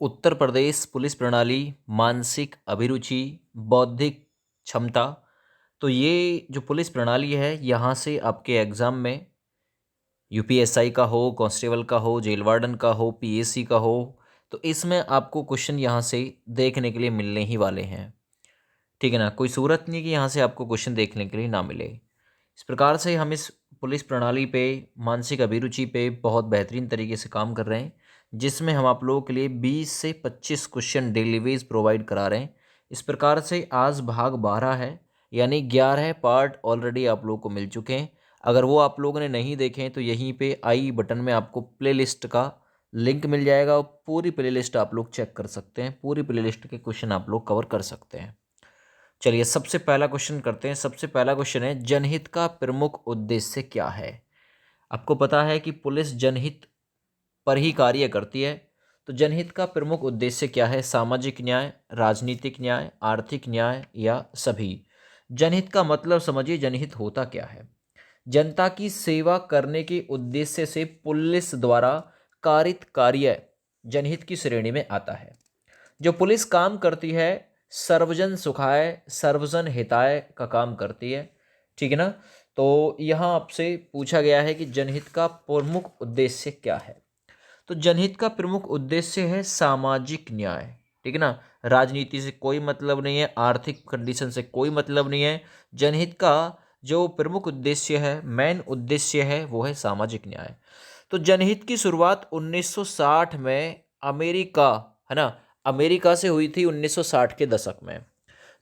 Uttar Pradesh police प्रणाली, मानसिक अभिरुचि, बौद्धिक क्षमता। तो ये जो पुलिस प्रणाली है, यहाँ से आपके एग्ज़ाम में यूपीएसआई का हो, कांस्टेबल का हो, जेल वार्डन का हो, पीएससी का हो, तो इसमें आपको क्वेश्चन यहाँ से देखने के लिए मिलने ही वाले हैं। ठीक है ना, कोई सूरत नहीं कि यहाँ से आपको क्वेश्चन देखने के लिए ना मिले। इस प्रकार से हम इस पुलिस प्रणाली पे, मानसिक अभिरुचि पे बहुत बेहतरीन तरीके से काम कर रहे हैं, जिसमें हम आप लोगों के लिए 20 से 25 क्वेश्चन डेली वेज प्रोवाइड करा रहे हैं। इस प्रकार से आज भाग 12 है, यानी 11 पार्ट ऑलरेडी आप लोगों को मिल चुके हैं। अगर वो आप लोगों ने नहीं देखे हैं तो यहीं पे आई बटन में आपको प्लेलिस्ट का लिंक मिल जाएगा और पूरी प्लेलिस्ट आप लोग चेक कर सकते हैं, पूरी प्लेलिस्ट के क्वेश्चन आप लोग कवर कर सकते हैं। चलिए सबसे पहला क्वेश्चन करते हैं। सबसे पहला क्वेश्चन है, जनहित का प्रमुख उद्देश्य क्या है। आपको पता है कि पुलिस जनहित पर ही कार्य करती है, तो जनहित का प्रमुख उद्देश्य क्या है। सामाजिक न्याय, राजनीतिक न्याय, आर्थिक न्याय या सभी। जनहित का मतलब समझिए, जनहित होता क्या है। जनता की सेवा करने के उद्देश्य से पुलिस द्वारा कारित कार्य जनहित की श्रेणी में आता है। जो पुलिस काम करती है, सर्वजन सुखाय सर्वजन हिताय का काम करती है। ठीक है ना। तो यहाँ आपसे पूछा गया है कि जनहित का प्रमुख उद्देश्य क्या है। तो जनहित का प्रमुख उद्देश्य है सामाजिक न्याय। ठीक है ना। राजनीति से कोई मतलब नहीं है, आर्थिक कंडीशन से कोई मतलब नहीं है। जनहित का जो प्रमुख उद्देश्य है, मेन उद्देश्य है, वो है सामाजिक न्याय। तो जनहित की शुरुआत 1960 में अमेरिका, है ना, अमेरिका से हुई थी 1960 के दशक में।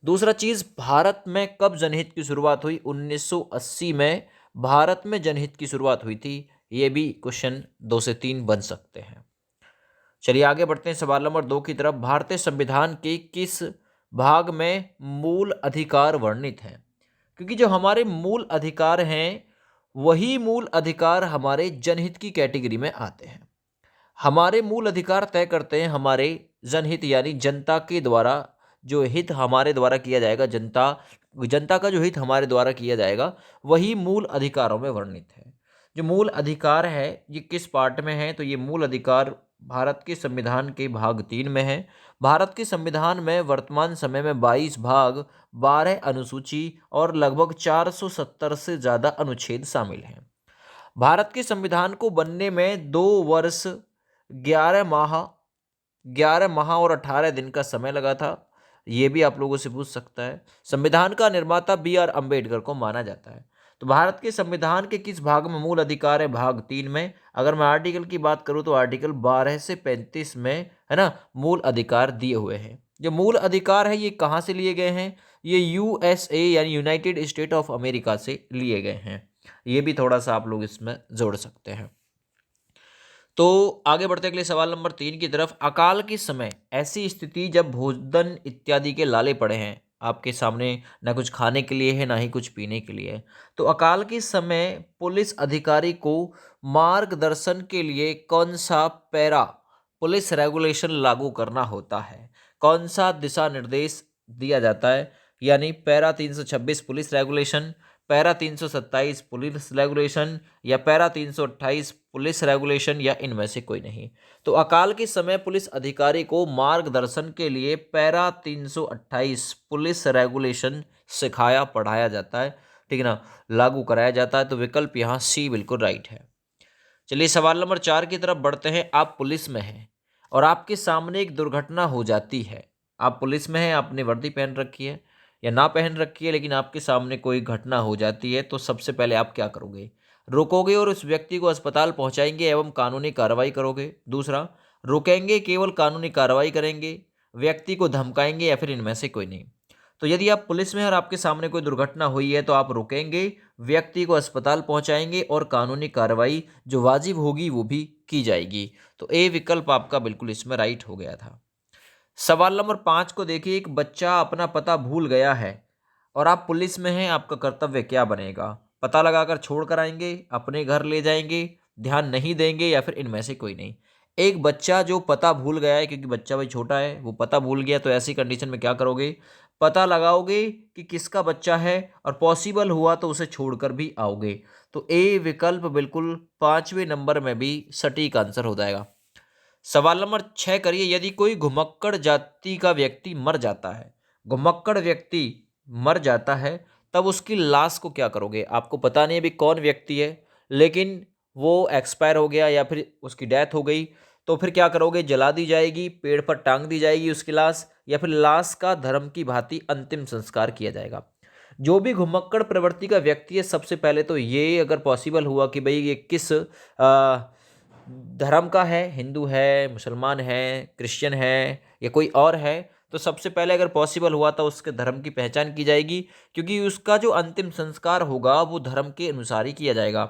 दूसरा चीज, भारत में कब जनहित की शुरुआत हुई। 1980 में भारत में जनहित की शुरुआत हुई थी। ये भी क्वेश्चन 2 से 3 बन सकते हैं। चलिए आगे बढ़ते हैं सवाल नंबर 2 की तरफ। भारतीय संविधान के किस भाग में मूल अधिकार वर्णित हैं। क्योंकि जो हमारे मूल अधिकार हैं, वही मूल अधिकार हमारे जनहित की कैटेगरी में आते हैं। हमारे मूल अधिकार तय करते हैं हमारे जनहित, यानी जनता के द्वारा जो हित हमारे द्वारा किया जाएगा, जनता का जो हित हमारे द्वारा किया जाएगा, वही मूल अधिकारों में वर्णित है। जो मूल अधिकार है ये किस पार्ट में है, तो ये मूल अधिकार भारत के संविधान के भाग 3 में है। भारत के संविधान में वर्तमान समय में 22 भाग, 12 अनुसूची और लगभग 470 से ज़्यादा अनुच्छेद शामिल हैं। भारत के संविधान को बनने में 2 वर्ष 11 माह 11 माह और 18 दिन का समय लगा था। ये भी आप लोगों से पूछ सकता है। संविधान का निर्माता बी.आर. अम्बेडकर को माना जाता है। तो भारत के संविधान के किस भाग में मूल अधिकार है। भाग 3 में। अगर मैं आर्टिकल की बात करूं तो आर्टिकल 12 से 35 में, है ना, मूल अधिकार दिए हुए हैं। जो मूल अधिकार है ये कहाँ से लिए गए हैं, ये यूएसए यानी यूनाइटेड स्टेट ऑफ अमेरिका से लिए गए हैं। ये भी थोड़ा सा आप लोग इसमें जोड़ सकते हैं। तो आगे बढ़ते अगले सवाल नंबर 3 की तरफ। अकाल के समय ऐसी स्थिति जब भोजन इत्यादि के लाले पड़े हैं, आपके सामने ना कुछ खाने के लिए है ना ही कुछ पीने के लिए है, तो अकाल के समय पुलिस अधिकारी को मार्गदर्शन के लिए कौन सा पैरा पुलिस रेगुलेशन लागू करना होता है। कौन सा दिशा निर्देश दिया जाता है। यानी para 326 police regulation, para 327 police regulation या पैरा 328 पुलिस रेगुलेशन, या इनमें से कोई नहीं। तो अकाल के समय पुलिस अधिकारी को मार्गदर्शन के लिए पैरा 328 पुलिस रेगुलेशन सिखाया पढ़ाया जाता है। ठीक है ना, लागू कराया जाता है। तो विकल्प यहाँ सी बिल्कुल राइट है। चलिए सवाल नंबर 4 की तरफ बढ़ते हैं। आप पुलिस में हैं और आपके सामने एक दुर्घटना हो जाती है। आप पुलिस में हैं, आपने वर्दी पहन रखी है या ना पहन रखी है, लेकिन आपके सामने कोई घटना हो जाती है, तो सबसे पहले आप क्या करोगे। रोकोगे और उस व्यक्ति को अस्पताल पहुंचाएंगे एवं कानूनी कार्रवाई करोगे। दूसरा, रुकेंगे, केवल कानूनी कार्रवाई करेंगे, व्यक्ति को धमकाएंगे, या फिर इनमें से कोई नहीं। तो यदि आप पुलिस में हैं और आपके सामने कोई दुर्घटना हुई है, तो आप रुकेंगे, व्यक्ति को अस्पताल पहुंचाएंगे और कानूनी कार्रवाई जो वाजिब होगी वो भी की जाएगी। तो ए विकल्प आपका बिल्कुल इसमें राइट हो गया था। सवाल नंबर 5 को देखिए। एक बच्चा अपना पता भूल गया है और आप पुलिस में हैं, आपका कर्तव्य क्या बनेगा। पता लगाकर छोड़ कर आएंगे, अपने घर ले जाएंगे, ध्यान नहीं देंगे, या फिर इनमें से कोई नहीं। एक बच्चा जो पता भूल गया है, क्योंकि बच्चा भाई छोटा है, वो पता भूल गया, तो ऐसी कंडीशन में क्या करोगे, पता लगाओगे कि किसका बच्चा है और पॉसिबल हुआ तो उसे छोड़कर भी आओगे। तो ए विकल्प बिल्कुल 5वें नंबर में भी सटीक आंसर हो जाएगा। सवाल नंबर 6 करिए, यदि कोई घुमक्कड़ जाति का व्यक्ति मर जाता है, घुमक्कड़ व्यक्ति मर जाता है, तब उसकी लाश को क्या करोगे? आपको पता नहीं अभी कौन व्यक्ति है, लेकिन वो एक्सपायर हो गया या फिर उसकी डेथ हो गई, तो फिर क्या करोगे? जला दी जाएगी, पेड़ पर टांग दी जाएगी उसकी लाश, या फिर लाश का धर्म की भांति अंतिम संस्कार किया जाएगा। जो भी घुमक्कड़ प्रवृत्ति का व्यक्ति है, सबसे पहले तो ये अगर पॉसिबल हुआ कि भाई ये किस धर्म का है, हिंदू है, मुसलमान है, क्रिश्चियन है या कोई और है, तो सबसे पहले अगर पॉसिबल हुआ तो उसके धर्म की पहचान की जाएगी, क्योंकि उसका जो अंतिम संस्कार होगा वो धर्म के अनुसार ही किया जाएगा।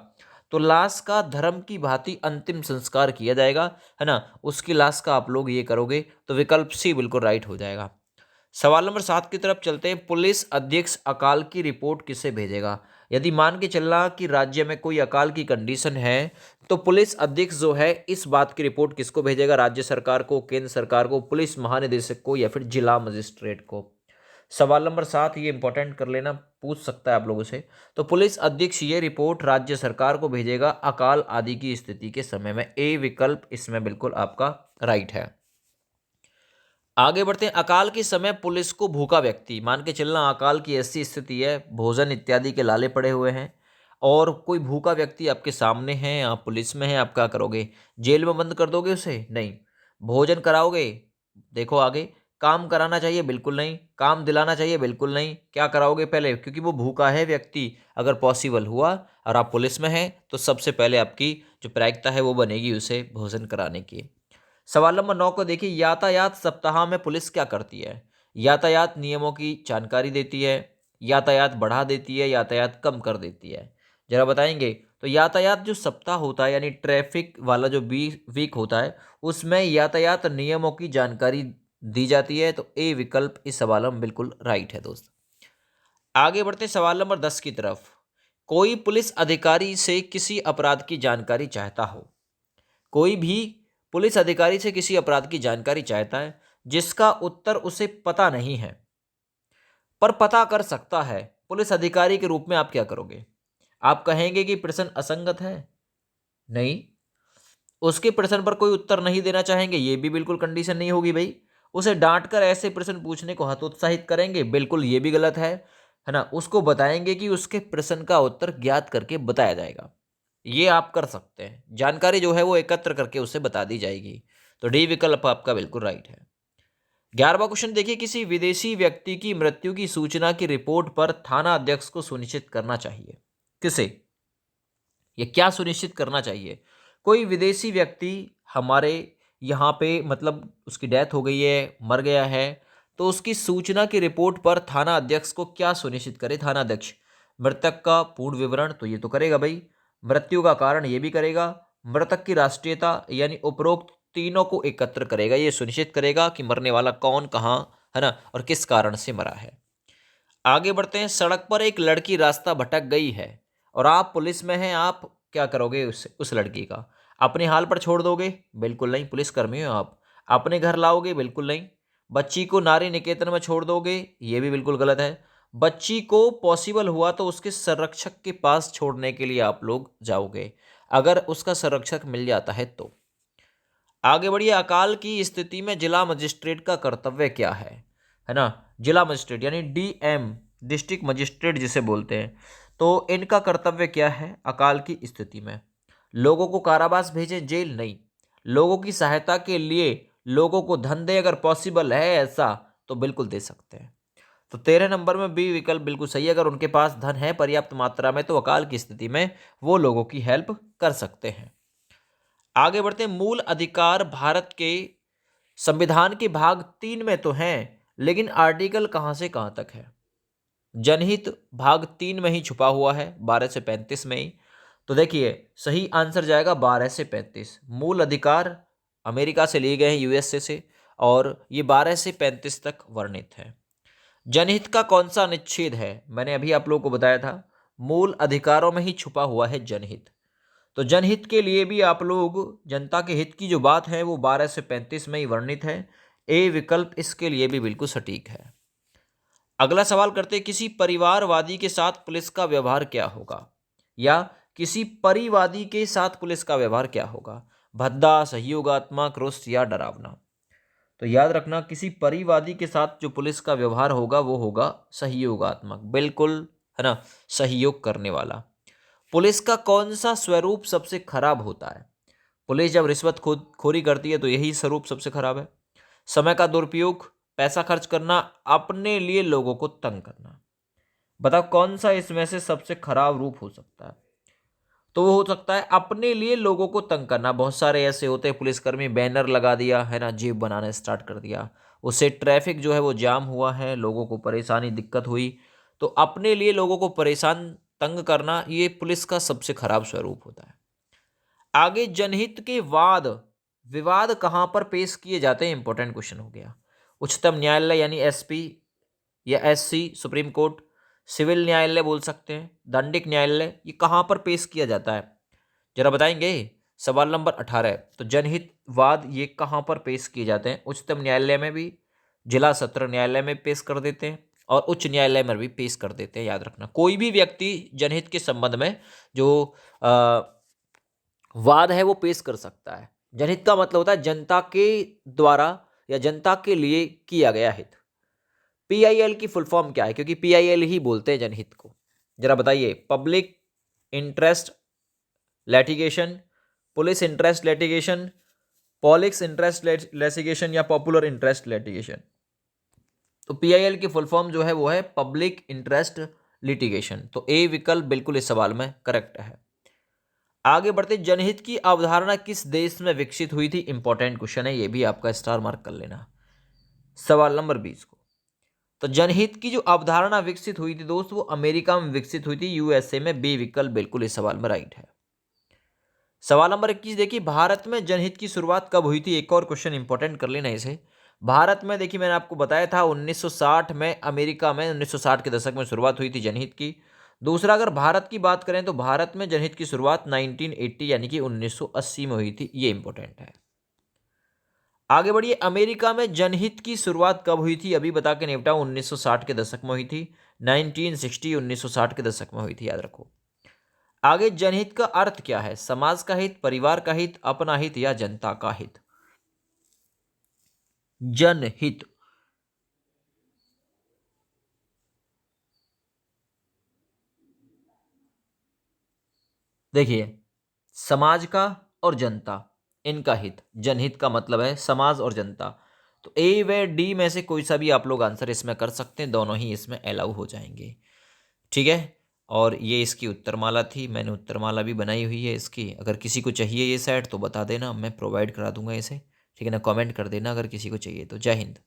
तो लाश का धर्म की भांति अंतिम संस्कार किया जाएगा, है ना, उसकी लाश का आप लोग ये करोगे, तो विकल्प सी बिल्कुल राइट हो जाएगा। सवाल नंबर 7 की तरफ चलते हैं। पुलिस अधीक्षक अकाल की रिपोर्ट किसे भेजेगा? यदि मान के चलना कि राज्य में कोई अकाल की कंडीशन है, तो पुलिस अधीक्षक जो है इस बात की रिपोर्ट किसको भेजेगा? राज्य सरकार को, केंद्र सरकार को, पुलिस महानिदेशक को या फिर जिला मजिस्ट्रेट को? सवाल नंबर 7 ये इंपॉर्टेंट कर लेना, पूछ सकता है आप लोगों से। तो पुलिस अधीक्षक ये रिपोर्ट राज्य सरकार को भेजेगा अकाल आदि की स्थिति के समय में। ए विकल्प इसमें बिल्कुल आपका राइट है। आगे बढ़ते हैं। अकाल के समय पुलिस को भूखा व्यक्ति, मान के चलना अकाल की ऐसी स्थिति है, भोजन इत्यादि के लाले पड़े हुए हैं और कोई भूखा व्यक्ति आपके सामने है, आप पुलिस में हैं, आप क्या करोगे? जेल में बंद कर दोगे उसे? नहीं। भोजन कराओगे? देखो आगे, काम कराना चाहिए? बिल्कुल नहीं। काम दिलाना चाहिए? बिल्कुल नहीं। क्या कराओगे पहले? क्योंकि वो भूखा है व्यक्ति, अगर पॉसिबल हुआ और आप पुलिस में हैं तो सबसे पहले आपकी जो प्रायिकता है वो बनेगी उसे भोजन कराने की। सवाल नंबर 9 को देखिए, यातायात सप्ताह में पुलिस क्या करती है? यातायात नियमों की जानकारी देती है, यातायात बढ़ा देती है, यातायात कम कर देती है? जरा बताएंगे। तो यातायात जो सप्ताह होता है यानी ट्रैफिक वाला जो वीक होता है, उसमें यातायात नियमों की जानकारी दी जाती है। तो ए विकल्प इस सवाल में बिल्कुल राइट है दोस्त। आगे बढ़ते हैं सवाल नंबर 10 की तरफ। कोई पुलिस अधिकारी से किसी अपराध की जानकारी चाहता हो, कोई भी पुलिस अधिकारी से किसी अपराध की जानकारी चाहता है जिसका उत्तर उसे पता नहीं है पर पता कर सकता है, पुलिस अधिकारी के रूप में आप क्या करोगे? आप कहेंगे कि प्रश्न असंगत है? नहीं। उसके प्रश्न पर कोई उत्तर नहीं देना चाहेंगे? ये भी बिल्कुल कंडीशन नहीं होगी भाई। उसे डांट कर ऐसे प्रश्न पूछने को हतोत्साहित करेंगे? बिल्कुल ये भी गलत है ना। उसको बताएंगे कि उसके प्रश्न का उत्तर ज्ञात करके बताया जाएगा। ये आप कर सकते हैं, जानकारी जो है वो एकत्र करके उसे बता दी जाएगी। तो डी विकल्प आपका बिल्कुल राइट है। 11वां क्वेश्चन देखिए, किसी विदेशी व्यक्ति की मृत्यु की सूचना की रिपोर्ट पर थाना अध्यक्ष को सुनिश्चित करना चाहिए। किसे? ये क्या सुनिश्चित करना चाहिए? कोई विदेशी व्यक्ति हमारे यहाँ पे मतलब उसकी डेथ हो गई है, मर गया है, तो उसकी सूचना की रिपोर्ट पर थाना अध्यक्ष को क्या सुनिश्चित करे? थाना अध्यक्ष मृतक का पूर्ण विवरण तो ये तो करेगा भाई, मृत्यु का कारण ये भी करेगा, मृतक की राष्ट्रीयता यानी उपरोक्त तीनों को एकत्र करेगा, ये सुनिश्चित करेगा कि मरने वाला कौन, कहाँ, है ना, और किस कारण से मरा है। आगे बढ़ते हैं। सड़क पर एक लड़की रास्ता भटक गई है और आप पुलिस में हैं, आप क्या करोगे? उस लड़की का अपने हाल पर छोड़ दोगे? बिल्कुल नहीं, पुलिसकर्मी हो आप। अपने घर लाओगे? बिल्कुल नहीं। बच्ची को नारी निकेतन में छोड़ दोगे? ये भी बिल्कुल गलत है। बच्ची को पॉसिबल हुआ तो उसके संरक्षक के पास छोड़ने के लिए आप लोग जाओगे, अगर उसका संरक्षक मिल जाता है तो। आगे बढ़िए। अकाल की स्थिति में जिला मजिस्ट्रेट का कर्तव्य क्या है ना। जिला मजिस्ट्रेट यानी डीएम, डिस्ट्रिक्ट मजिस्ट्रेट जिसे बोलते हैं, तो इनका कर्तव्य क्या है अकाल की स्थिति में? लोगों को कारावास भेजें? जेल नहीं। लोगों की सहायता के लिए लोगों को धन दें, अगर पॉसिबल है ऐसा तो बिल्कुल दे सकते हैं। तो 13 नंबर में बी विकल्प बिल्कुल सही है। अगर उनके पास धन है पर्याप्त मात्रा में तो अकाल की स्थिति में वो लोगों की हेल्प कर सकते हैं। आगे बढ़ते हैं। मूल अधिकार भारत के संविधान के भाग 3 में तो हैं, लेकिन आर्टिकल कहां से कहां तक है? जनहित भाग 3 में ही छुपा हुआ है, 12 से 35 में ही। तो देखिए सही आंसर जाएगा 12 से 35। मूल अधिकार अमेरिका से लिए गए हैं, यूएसए से, और ये 12 से 35 तक वर्णित है। जनहित का कौन सा अनुच्छेद है? मैंने अभी आप लोगों को बताया था, मूल अधिकारों में ही छुपा हुआ है जनहित। तो जनहित के लिए भी आप लोग जनता के हित की जो बात है वो 12 से 35 में ही वर्णित है। ए विकल्प इसके लिए भी बिल्कुल सटीक है। अगला सवाल करते हैं, किसी परिवारवादी के साथ पुलिस का व्यवहार क्या होगा? या किसी परिवादी के साथ पुलिस का व्यवहार क्या होगा? भद्दा, सहयोगात्मक, रुष्ट या डरावना। तो याद रखना, किसी परिवादी के साथ जो पुलिस का व्यवहार होगा वो होगा सहयोगात्मक, बिल्कुल, है ना, सहयोग करने वाला। पुलिस का कौन सा स्वरूप सबसे खराब होता है? पुलिस जब रिश्वत खोरी करती है तो यही स्वरूप सबसे खराब है। समय का दुरुपयोग, पैसा खर्च करना, अपने लिए लोगों को तंग करना। बताओ कौन सा इसमें से सबसे खराब रूप हो सकता है? तो वो हो सकता है अपने लिए लोगों को तंग करना। बहुत सारे ऐसे होते हैं पुलिसकर्मी, बैनर लगा दिया है ना, जेब बनाना स्टार्ट कर दिया, उससे ट्रैफिक जो है वो जाम हुआ है, लोगों को परेशानी दिक्कत हुई। तो अपने लिए लोगों को परेशान तंग करना, ये पुलिस का सबसे खराब स्वरूप होता है। आगे, जनहित के वाद विवाद कहाँ पर पेश किए जाते हैं? इंपॉर्टेंट क्वेश्चन हो गया। उच्चतम न्यायालय यानी एसपी या एससी, सुप्रीम कोर्ट, सिविल न्यायालय बोल सकते हैं, दंडिक न्यायालय, ये कहाँ पर पेश किया जाता है? जरा बताएंगे। सवाल नंबर 18। तो जनहित वाद ये कहाँ पर पेश किए जाते हैं? उच्चतम न्यायालय में भी, जिला सत्र न्यायालय में पेश कर देते हैं और उच्च न्यायालय में भी पेश कर देते हैं। याद रखना, कोई भी व्यक्ति जनहित के संबंध में जो वाद है वो पेश कर सकता है। जनहित का मतलब होता है जनता के द्वारा या जनता के लिए किया गया हित। पीआईएल की फुल फॉर्म क्या है? क्योंकि पीआईएल ही बोलते हैं जनहित को। जरा बताइए। Public interest litigation, police interest litigation, politics interest litigation या पॉपुलर इंटरेस्ट लिटिगेशन। तो पीआईएल की फुल फॉर्म जो है वो है पब्लिक इंटरेस्ट लिटिगेशन। तो ए विकल्प बिल्कुल इस सवाल में करेक्ट है। आगे बढ़ते, जनहित की अवधारणा किस देश में विकसित हुई थी? इंपॉर्टेंट क्वेश्चन है, ये भी आपका स्टार मार्क कर लेना। सवाल नंबर 20 को। तो जनहित की जो अवधारणा विकसित हुई थी दोस्त, वो अमेरिका में विकसित हुई थी, यूएसए में। बी विकल्प बिल्कुल इस सवाल में राइट है। सवाल नंबर 21 देखिए, भारत में जनहित की शुरुआत कब हुई थी? एक और क्वेश्चन इंपॉर्टेंट कर लेना इसे। भारत में देखिए, मैंने आपको बताया था 1960 में, अमेरिका में 1960 के दशक में शुरुआत हुई थी जनहित की। दूसरा, अगर भारत की बात करें तो भारत में जनहित की शुरुआत 1980 यानी कि 1980 में हुई थी। ये इंपॉर्टेंट है। आगे बढ़िए, अमेरिका में जनहित की शुरुआत कब हुई थी? अभी बता के निपटाऊं, 1960 के दशक में हुई थी। 1960 1960 के दशक में हुई थी, याद रखो। आगे, जनहित का अर्थ क्या है? समाज का हित, परिवार का हित, अपना हित या जनता का हित? जनहित। देखिए, समाज का और जनता, इनका हित। जनहित का मतलब है समाज और जनता। तो ए व डी में से कोई सा भी आप लोग आंसर इसमें कर सकते हैं, दोनों ही इसमें अलाउ हो जाएंगे। ठीक है। और ये इसकी उत्तरमाला थी, मैंने उत्तरमाला भी बनाई हुई है इसकी। अगर किसी को चाहिए ये सेट तो बता देना, मैं प्रोवाइड करा दूंगा इसे। ठीक है ना, कमेंट कर देना अगर किसी को चाहिए तो। जय हिंद।